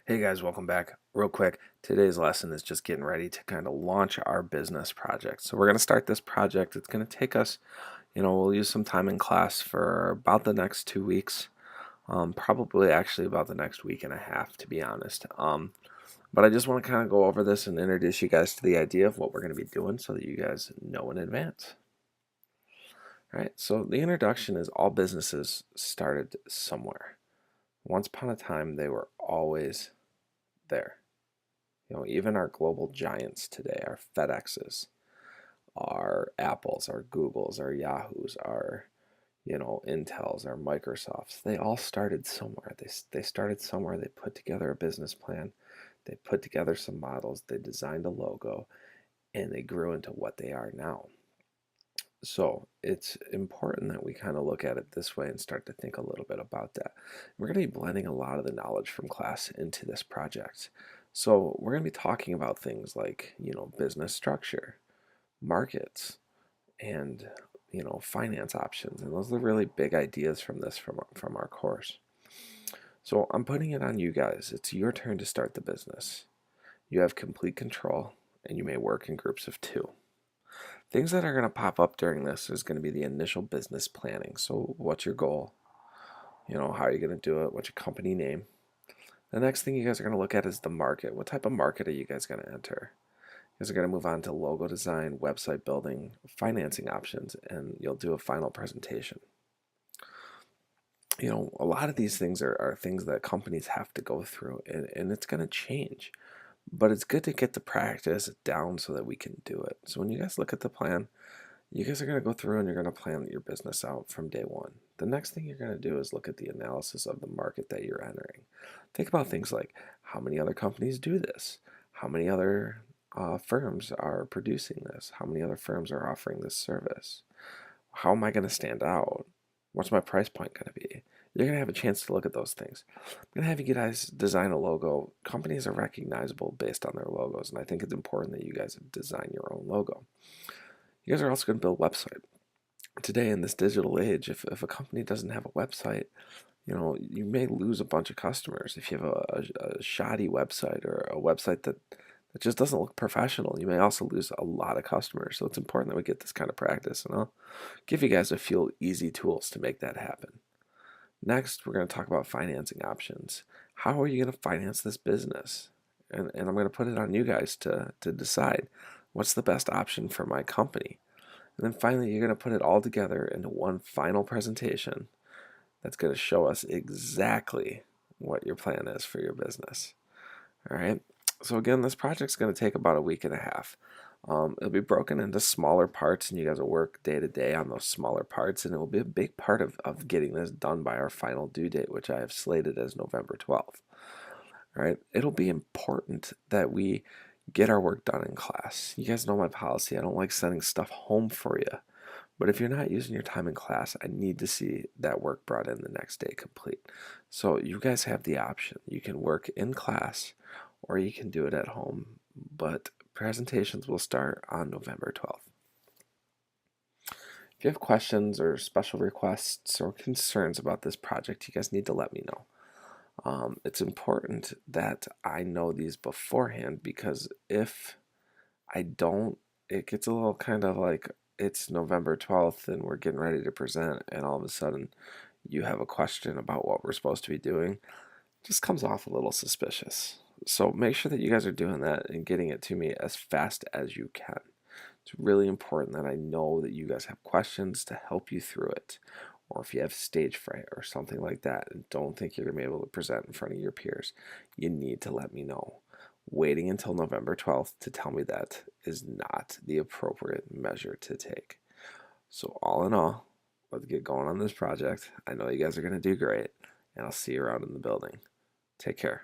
Hey guys, welcome back. Real quick, today's lesson is just getting ready to kind of launch our business project. So we're going to start this project. It's going to take us, we'll use some time in class for about the next 2 weeks, probably actually about the next week and a half, to be honest. But I just want to kind of go over this and introduce you guys to the idea of what we're going to be doing so that you guys know in advance. All right, so the introduction is all businesses started somewhere. Once upon a time, they were always there. Even our global giants today, our FedExes, our Apples, our Googles, our Yahoos, our Intels, our Microsofts, they all started somewhere. They started somewhere. They put together a business plan. They put together some models. They designed a logo, and they grew into what they are now. So it's important that we kind of look at it this way and start to think a little bit about that. We're going to be blending a lot of the knowledge from class into this project. So we're going to be talking about things like, business structure, markets, and, finance options. And those are the really big ideas from this from our course. So I'm putting it on you guys. It's your turn to start the business. You have complete control, and you may work in groups of two. Things that are going to pop up during this is going to be the initial business planning. So what's your goal? How are you going to do it? What's your company name? The next thing you guys are going to look at is the market. What type of market are you guys going to enter? You guys are going to move on to logo design, website building, financing options, and you'll do a final presentation. A lot of these things are things that companies have to go through, and it's going to change. But it's good to get the practice down so that we can do it. So when you guys look at the plan, you guys are going to go through and you're going to plan your business out from day one. The next thing you're going to do is look at the analysis of the market that you're entering. Think about things like how many other companies do this? How many other firms are producing this? How many other firms are offering this service? How am I going to stand out? What's my price point going to be? You're going to have a chance to look at those things. I'm going to have you guys design a logo. Companies are recognizable based on their logos, and I think it's important that you guys design your own logo. You guys are also going to build a website. Today in this digital age, if a company doesn't have a website, you may lose a bunch of customers. If you have a shoddy website or a website that just doesn't look professional, you may also lose a lot of customers. So it's important that we get this kind of practice, and I'll give you guys a few easy tools to make that happen. Next, we're going to talk about financing options. How are you going to finance this business? And I'm going to put it on you guys to decide what's the best option for my company. And then finally, you're going to put it all together into one final presentation that's going to show us exactly what your plan is for your business. All right. So again, this project's going to take about a week and a half. It'll be broken into smaller parts, and you guys will work day to day on those smaller parts, and it will be a big part of getting this done by our final due date, which I have slated as November 12th. All right. It'll be important that we get our work done in class. You guys know my policy. I don't like sending stuff home for you. But if you're not using your time in class, I need to see that work brought in the next day complete. So you guys have the option. You can work in class or you can do it at home. But presentations will start on November 12th. If you have questions or special requests or concerns about this project, you guys need to let me know. It's important that I know these beforehand, because if I don't, it gets a little kind of like it's November 12th and we're getting ready to present, and all of a sudden you have a question about what we're supposed to be doing. It just comes off a little suspicious. So make sure that you guys are doing that and getting it to me as fast as you can. It's really important that I know that you guys have questions to help you through it. Or if you have stage fright or something like that and don't think you're going to be able to present in front of your peers, you need to let me know. Waiting until November 12th to tell me that is not the appropriate measure to take. So all in all, let's get going on this project. I know you guys are going to do great, and I'll see you around in the building. Take care.